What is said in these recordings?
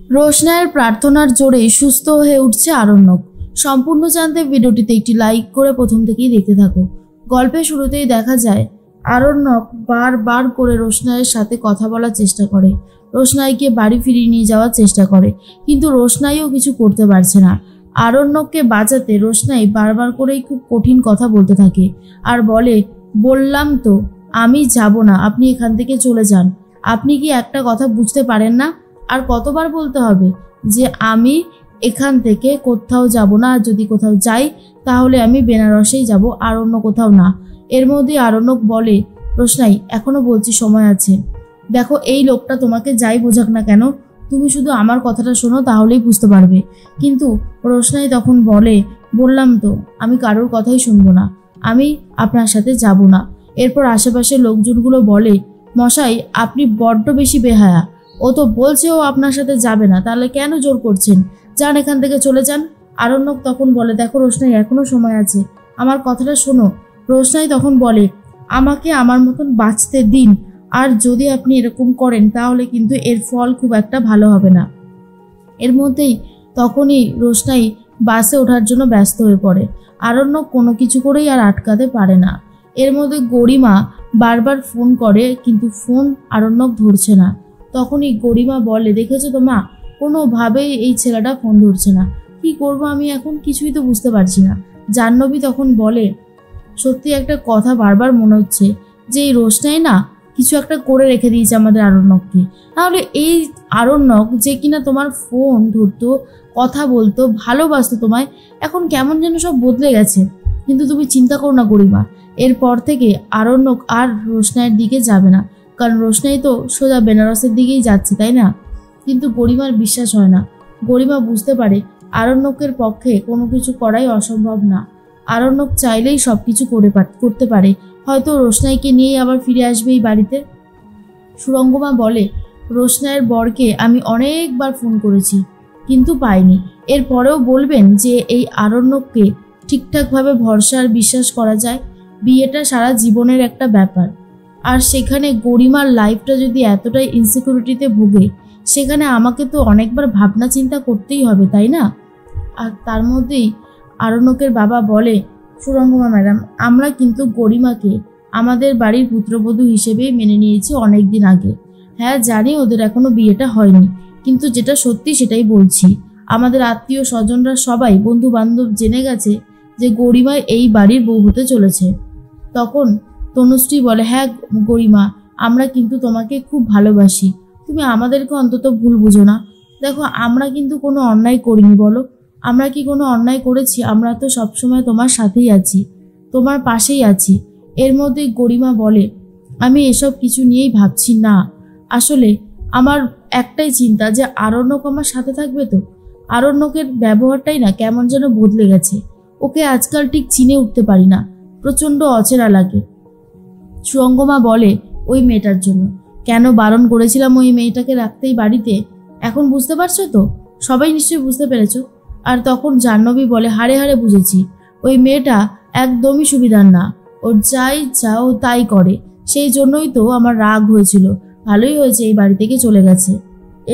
রোশনাইয়ের প্রার্থনার জোরে সুস্থ হয়ে উঠছে আরণ্যক। সম্পূর্ণ জানতে ভিডিওটিতে একটি লাইক করে প্রথম থেকেই দেখতে থাকো। গল্পের শুরুতেই দেখা যায় আরণ্যক বারবার করে রোশনাইয়ের সাথে কথা বলার চেষ্টা করে, রোশনাইকে বাড়ি ফিরিয়ে নিয়ে যাওয়ার চেষ্টা করে, কিন্তু রোশনাইও কিছু করতে পারছে না। আরণ্যককে বাঁচাতে রোশনাই বারবার করেই খুব কঠিন কথা বলতে থাকে আর বলে, বললাম তো আমি যাব না, আপনি এখান থেকে চলে যান। আপনি কি একটা কথা বুঝতে পারেন না? আর কতবার বলতে হবে যে আমি এখান থেকে কোথাও যাব না, আর যদি কোথাও যাই তাহলে আমি বেনারসেই যাব, আর অন্য কোথাও না। এর মধ্যে আরণ্যক বলে, রোশনাই এখনো বলছি সময় আছে, দেখো এই লোকটা তোমাকে যাই বোঝাক না কেন, তুমি শুধু আমার কথাটা শোনো তাহলেই বুঝতে পারবে। কিন্তু রোশনাই তখন বলে, বললাম তো আমি কারোর কথাই শুনবো না, আমি আপনার সাথে যাব না। এরপর আশেপাশের লোকজনগুলো বলে, মশাই আপনি বড্ড বেশি বেহায়া, ও তো বলছে ও আপনার সাথে যাবে না, তাহলে কেন জোর করছেন? যান এখান থেকে চলে যান। আরণ্যক তখন বলে, দেখো রোশনাই এখনো সময় আছে, আমার কথাটা শোনো। রোশনাই তখন বলে, আমাকে আমার মতন বাঁচতে দিন, আর যদি আপনি এরকম করেন তাহলে কিন্তু এর ফল খুব একটা ভালো হবে না। এর মধ্যেই তখনই রোশনাই বাসে ওঠার জন্য ব্যস্ত হয়ে পড়ে। আরণ্যক কোনো কিছু করেই আর আটকাতে পারে না। এর মধ্যে গরিমা বারবার ফোন করে, কিন্তু ফোন আরণ্যক ধরছে না। তখনই গরিমা বলে, দেখেছো তো মা, কোনোভাবেই এই ছেলেটা ফোন ধরছে না, কি করব আমি এখন, কিছুই তো বুঝতে পারছি না। জাহ্নবী তখন বলে, সত্যি একটা কথা বারবার মনে হচ্ছে যে এই রোশনাই না কিছু একটা করে রেখে দিয়েছে আমাদের আরণ্যককে। তাহলে এই আরণ্যক যে কিনা তোমার ফোন ধরতো, কথা বলতো, ভালোবাসতো তোমায়, এখন কেমন যেন সব বদলে গেছে। কিন্তু তুমি চিন্তা করো না গরিমা, এরপর থেকে আরণ্যক আর রোশনাইয়ের দিকে যাবে না, কারণ রোশনাই তো সোজা বেনারসের দিকেই যাচ্ছে, তাই না? কিন্তু গরিমার বিশ্বাস হয় না। গরিমা বুঝতে পারে আরণ্যকের পক্ষে কোনো কিছু করাই অসম্ভব না। আরণ্যক চাইলেই সব কিছু করতে পারে, হয়তো রোশনাইকে নিয়েই আবার ফিরে আসবে এই বাড়িতে। সুরঙ্গমা বলে, রোশনাইয়ের বরকে আমি অনেকবার ফোন করেছি কিন্তু পাইনি। এরপরেও বলবেন যে এই আরণ্যককে ঠিকঠাকভাবে ভরসা আর বিশ্বাস করা যায়? বিয়েটা সারা জীবনের একটা ব্যাপার, আর সেখানে গরিমার লাইফটা যদি এতটাই ইনসিকিউরিটিতে ভোগে, সেখানে আমাকে তো অনেকবার ভাবনা চিন্তা করতেই হবে, তাই না? আর তার মধ্যেই আরণ্যকের বাবা বলে, সুরঙ্গমা ম্যাডাম, আমরা কিন্তু গরিমাকে আমাদের বাড়ির পুত্রবধূ হিসেবেই মেনে নিয়েছি অনেক দিন আগে। হ্যাঁ জানি ওদের এখনো বিয়েটা হয়নি, কিন্তু যেটা সত্যি সেটাই বলছি। আমাদের আত্মীয় স্বজনরা সবাই, বন্ধু বান্ধব জেনে গেছে যে গরিমা এই বাড়ির বউ হতে চলেছে। তখন তনুশ্রী বলে, হ্যাঁ গরিমা, আমরা কিন্তু তোমাকে খুব ভালোবাসি, তুমি আমাদেরকে অন্তত ভুল বুঝো না। দেখো আমরা কিন্তু কোনো অন্যায় করিনি, বলো আমরা কি কোনো অন্যায় করেছি? আমরা তো সবসময় তোমার সাথেই আছি, তোমার পাশেই আছি। এর মধ্যে গরিমা বলে, আমি এসব কিছু নিয়েই ভাবছি না, আসলে আমার একটাই চিন্তা যে আরণ্যক আমার সাথে থাকবে তো। আরণ্যকের ব্যবহারটাই না কেমন যেন বদলে গেছে, ওকে আজকাল ঠিক চিনে উঠতে পারি না, প্রচণ্ড অচেনা লাগে। সুরঙ্গমা বলে, ওই মেয়েটার জন্য কেন বারণ করেছিলাম ওই মেয়েটাকে রাখতেই বাড়িতে, এখন বুঝতে পারছো তো? সবাই নিশ্চয়ই বুঝতে পেরেছো। আর তখন জাহ্নবী বলে, হাড়ে হাড়ে বুঝেছি, ওই মেয়েটা একদমই সুবিধার না, ওর যাই চাও তাই করে, সেই জন্যই তো আমার রাগ হয়েছিল। ভালোই হয়েছে এই বাড়ি থেকে চলে গেছে।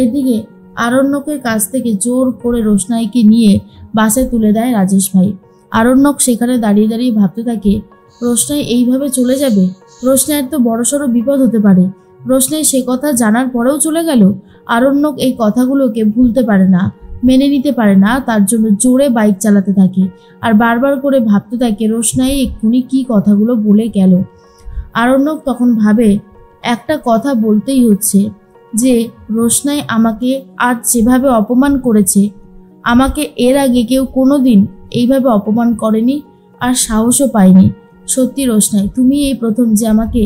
এদিকে আরণ্যকের কাছ থেকে জোর করে রোশনাইকে নিয়ে বাসে তুলে দেয় রাজেশ ভাই। আরণ্যক সেখানে দাঁড়িয়ে দাঁড়িয়ে ভাবতে থাকে, রোশনাই এইভাবে চলে যাবে, রোশনাইয়ের তো বড়সড় বিপদ হতে পারে। রোশনাই সে কথা জানার পরেও চলে গেল। আরণ্যক এই কথাগুলোকে ভুলতে পারে না, মেনে নিতে পারে না, তার জন্য জোরে বাইক চালাতে থাকে আর বারবার করে ভাবতে থাকে রোশনাই এক্ষুনি কি কথাগুলো বলে গেল। আরণ্যক তখন ভাবে, একটা কথা বলতেই হচ্ছে যে রোশনাই আমাকে আজ যেভাবে অপমান করেছে, আমাকে এর আগে কেউ কোনোদিন এইভাবে অপমান করেনি আর সাহসও পায়নি। সত্যি রোশনাই, তুমি এই প্রথম যে আমাকে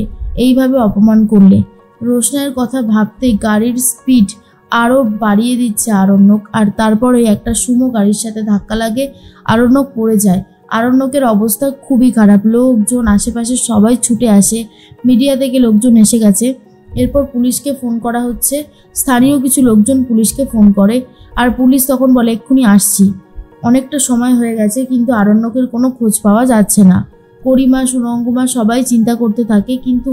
এইভাবে অপমান করলে। রোশনাইয়ের কথা ভাবতেই গাড়ির স্পিড আরও বাড়িয়ে দিচ্ছে আরণ্যক, আর তারপরে একটা সুমো গাড়ির সাথে ধাক্কা লাগে, আরণ্যক পড়ে যায়। আরণ্যকের অবস্থা খুবই খারাপ, লোকজন আশেপাশে সবাই ছুটে আসে, মিডিয়া থেকে লোকজন এসে গেছে। এরপর পুলিশকে ফোন করা হচ্ছে, স্থানীয় কিছু লোকজন পুলিশকে ফোন করে, আর পুলিশ তখন বলে এক্ষুনি আসছি। অনেকটা সময় হয়ে গেছে কিন্তু আরণ্যকের কোনো খোঁজ পাওয়া যাচ্ছে না। গরিমা, সুরঙ্গমা সবাই চিন্তা করতে থাকে, কিন্তু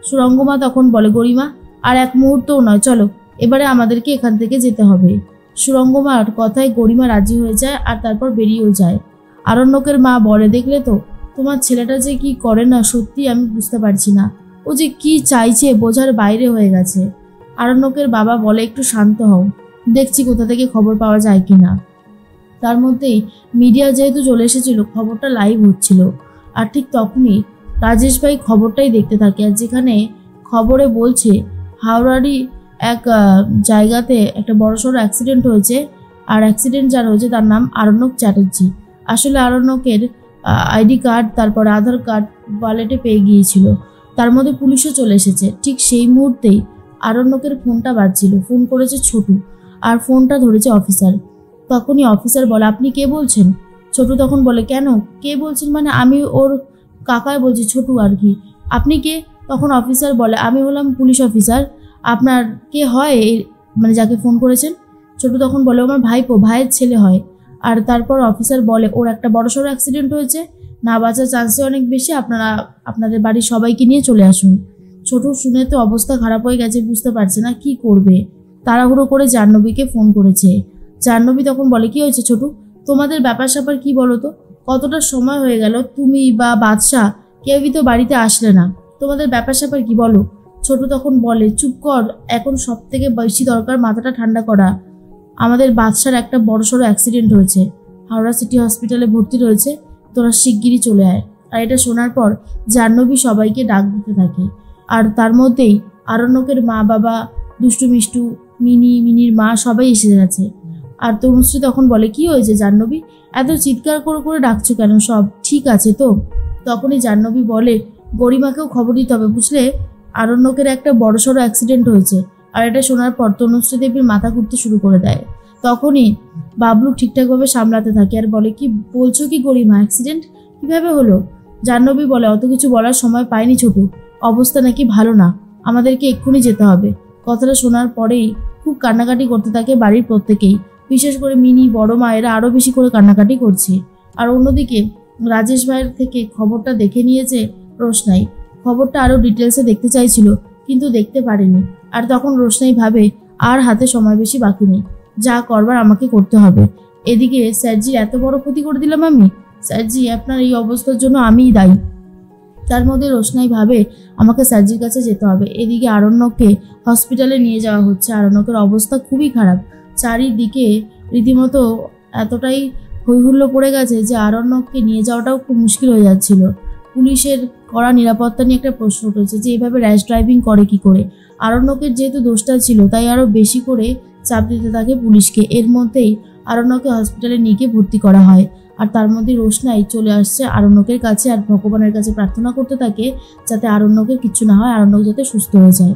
সুরঙ্গমা তখন বলে, গরিমা আর এক মুহূর্তও নয়, চলো এবারে আমাদেরকে এখান থেকে যেতে হবে। সুরঙ্গমার কথায় গরিমা রাজি হয়ে যায় আর তারপর বেরিয়েও যায়। আরণ্যকের মা বলে, দেখলে তো তোমার ছেলেটা যে কি করে না, সত্যি আমি বুঝতে পারছি না, ও যে কি চাইছে বোঝার বাইরে হয়ে গেছে। আরণ্যকের বাবা বলে, একটু শান্ত হও, দেখছি কোথা থেকে খবর পাওয়া যায় কিনা। তার মধ্যেই মিডিয়া যেহেতু চলে এসেছিল, খবরটা লাইভ হচ্ছিল। আর ঠিক তখনই রাজেশ ভাই খবরটাই দেখতে থাকে, আর যেখানে খবরে বলছে হাওড়ারই এক জায়গাতে একটা বড়সড় অ্যাক্সিডেন্ট হয়েছে, আর অ্যাক্সিডেন্ট যার হয়েছে তার নাম আরণ্যক চ্যাটার্জি। আসলে আরণ্যকের আইডি কার্ড তারপর আধার কার্ড ওয়ালেটে পেয়ে গিয়েছিল। তার মধ্যে পুলিশও চলে এসেছে। ঠিক সেই মুহূর্তেই আরণ্যকের ফোনটা বাজছিল। ফোন করেছে ছোটু, আর ফোনটা ধরেছে অফিসার। তখনই অফিসার বলে, আপনি কে বলছেন? ছোটু তখন বলে, কেন কে বলছেন মানে? আমি ওর কাকাই বলছি, ছোটু আর কি। আপনি কে? তখন অফিসার বলে, আমি হলাম পুলিশ অফিসার। আপনার কে হয় মানে যাকে ফোন করেছেন? ছোটু তখন বলে, আমার ভাইপো, ভাইয়ের ছেলে হয়। আর তারপর অফিসার বলে, ওর একটা বড়সড় অ্যাক্সিডেন্ট হয়েছে, না বাঁচার চান্সে অনেক বেশি, আপনারা আপনাদের বাড়ির সবাইকে নিয়ে চলে আসুন। ছোটু শুনে তো অবস্থা খারাপ হয়ে গেছে, বুঝতে পারছে না কি করবে। তাড়াহুড়ো করে জাহ্নবীকে ফোন করেছে। জাহ্নবী তখন বলে, কি হয়েছে ছোটু, তোমাদের ব্যাপার স্যাপার কি বলো তো? কতটা সময় হয়ে গেল, তুমি বা বাদশা কেউই তো বাড়িতে আসলে না, তোমাদের ব্যাপার স্যাপার কি বলো? ছোটু তখন বলে, চুপ কর, এখন সব থেকে বেশি দরকার মাথাটা ঠান্ডা করা। আমাদের বাদশার একটা বড়সড় অ্যাক্সিডেন্ট হয়েছে, হাওড়া সিটি হসপিটালে ভর্তি রয়েছে, তোরা শিগগিরই চলে আয়। আর এটা শোনার পর জাহ্নবী সবাইকে ডাক দিতে থাকে। আর তার মধ্যেই আরণ্যকের মা বাবা, দুষ্টু মিষ্টু, মিনির মা সবাই এসে গেছে। আর তনুশ্রী তখন বলে, কি হয়েছে জাহ্নবী, এত চিৎকার করে করে ডাকছো কেন, সব ঠিক আছে তো? তখনই জাহ্নবী বলে, গরিমাকেও খবর দিতে হবে বুঝলে, আরণ্যকের একটা বড়সড় অ্যাক্সিডেন্ট হয়েছে। আর এটা শোনার পর তনুশ্রী দেবীর মাথা ঘুরতে শুরু করে দেয়। তখনই বাবলু ঠিকঠাকভাবে সামলাতে থাকে আর বলে, কি বলছো কি গরিমা, অ্যাক্সিডেন্ট কিভাবে হলো? জাহ্নবী বলে, অত কিছু বলার সময় পাইনি ছোটু, অবস্থা নাকি ভালো না, আমাদেরকে এক্ষুনি যেতে হবে। কথাটা শোনার পরেই খুব কান্নাকাটি করতে থাকে বাড়ির প্রত্যেকেই, বিশেষ করে মিনি, বড় মা, এরা আরও বেশি করে কান্নাকাটি করছে। আর অন্যদিকে রাজেশ ভাইয়ের থেকে খবরটা দেখে নিয়েছে রোশনাই। খবরটা আরও ডিটেলসে দেখতে চাইছিল, কিন্তু দেখতে পারেনি। আর তখন রোশনাই ভাবে, আর হাতে সময় বেশি বাকি নেই, যা করবার আমাকে করতে হবে। এদিকে স্যারজির এত বড় ক্ষতি করে দিলাম আমি, স্যারজি আপনার এই অবস্থার জন্য আমিই দায়ী। তার মধ্যে রোশনাই ভাবে, আমাকে স্যারজির কাছে যেতে হবে। এদিকে আরণ্যককে হসপিটালে নিয়ে যাওয়া হচ্ছে। আরণ্যকের অবস্থা খুবই খারাপ, চারিদিকে রীতিমতো এতটাই হৈহুল্লো পড়ে গেছে যে আরণ্যককে নিয়ে যাওয়াটাও খুব মুশকিল হয়ে যাচ্ছিল। পুলিশের কড়া নিরাপত্তা নিয়ে একটা প্রশ্ন উঠেছে যে এভাবে র্যাশ ড্রাইভিং করে কি করে। আরণ্যকের যেহেতু দোষটা ছিল, তাই আরও বেশি করে চাপ দিতে থাকে পুলিশকে। এর মধ্যেই আরণ্যককে হসপিটালে নিয়ে গিয়ে ভর্তি করা হয়। আর তার মধ্যে রোশনাই চলে আসছে আরণ্যকের কাছে আর ভগবানের কাছে প্রার্থনা করতে থাকে যাতে আরণ্যকের কিচ্ছু না হয়, আরণ্যক যাতে সুস্থ হয়ে যায়।